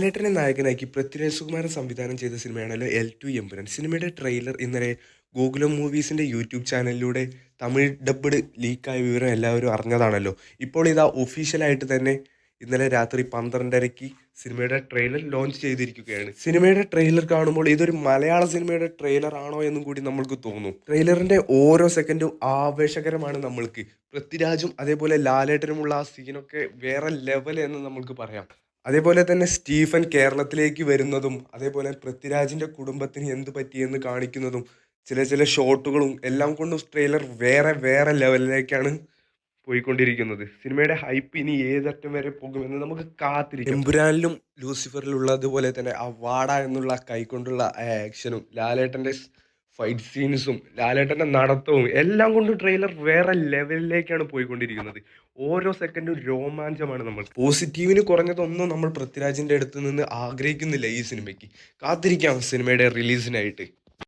ലാലേട്ടനെ നായകനാക്കി പൃഥ്വിരാജ് സുകുമാരൻ സംവിധാനം ചെയ്ത സിനിമയാണല്ലോ L2 എമ്പുരാൻ. സിനിമയുടെ ട്രെയിലർ ഇന്നലെ ഗോകുലം മൂവീസിന്റെ യൂട്യൂബ് ചാനലിലൂടെ തമിഴ് ഡബ്ബ്ഡ് ലീക്കായ വിവരം എല്ലാവരും അറിഞ്ഞതാണല്ലോ. ഇപ്പോൾ ഇതാ ഒഫീഷ്യലായിട്ട് തന്നെ ഇന്നലെ രാത്രി 12:30-ക്ക് സിനിമയുടെ ട്രെയിലർ ലോഞ്ച് ചെയ്തിരിക്കുകയാണ്. സിനിമയുടെ ട്രെയിലർ കാണുമ്പോൾ ഇതൊരു മലയാള സിനിമയുടെ ട്രെയിലർ ആണോ എന്നും കൂടി നമ്മൾക്ക് തോന്നും. ട്രെയിലറിന്റെ ഓരോ സെക്കൻഡും ആവേശകരമാണ് നമ്മൾക്ക്. പൃഥ്വിരാജും അതേപോലെ ലാലേട്ടനുമുള്ള ആ സീനൊക്കെ വേറെ ലെവൽ എന്ന് നമ്മൾക്ക് പറയാം. അതേപോലെ തന്നെ സ്റ്റീഫൻ കേരളത്തിലേക്ക് വരുന്നതും അതേപോലെ പൃഥ്വിരാജിന്റെ കുടുംബത്തിന് എന്ത് പറ്റിയെന്ന് കാണിക്കുന്നതും ചില ഷോട്ടുകളും എല്ലാം കൊണ്ടും ട്രെയിലർ വേറെ വേറെ ലെവലിലേക്കാണ് പോയിക്കൊണ്ടിരിക്കുന്നത്. സിനിമയുടെ ഹൈപ്പ് ഇനി ഏതറ്റം വരെ പോകുമെന്ന് നമുക്ക് കാത്തിരിക്കാം. എമ്പുരാനിലും ലൂസിഫറിലും ഉള്ളതുപോലെ തന്നെ ആ വാട എന്നുള്ള കൈകൊണ്ടുള്ള ആക്ഷനും ലാലേട്ടന്റെ ഫൈറ്റ് സീൻസും ലാലേട്ടന്റെ നടത്തവും എല്ലാം കൊണ്ടും ട്രെയിലർ വേറെ ലെവലിലേക്കാണ് പോയിക്കൊണ്ടിരിക്കുന്നത്. ഓരോ സെക്കൻഡും രോമാഞ്ചമാണ്. നമ്മൾ പോസിറ്റീവിന് കുറഞ്ഞതൊന്നും നമ്മൾ പൃഥ്വിരാജിന്റെ അടുത്ത് നിന്ന് ആഗ്രഹിക്കുന്നില്ല ഈ സിനിമയ്ക്ക്. കാത്തിരിക്കാം സിനിമയുടെ റിലീസിനായിട്ട്.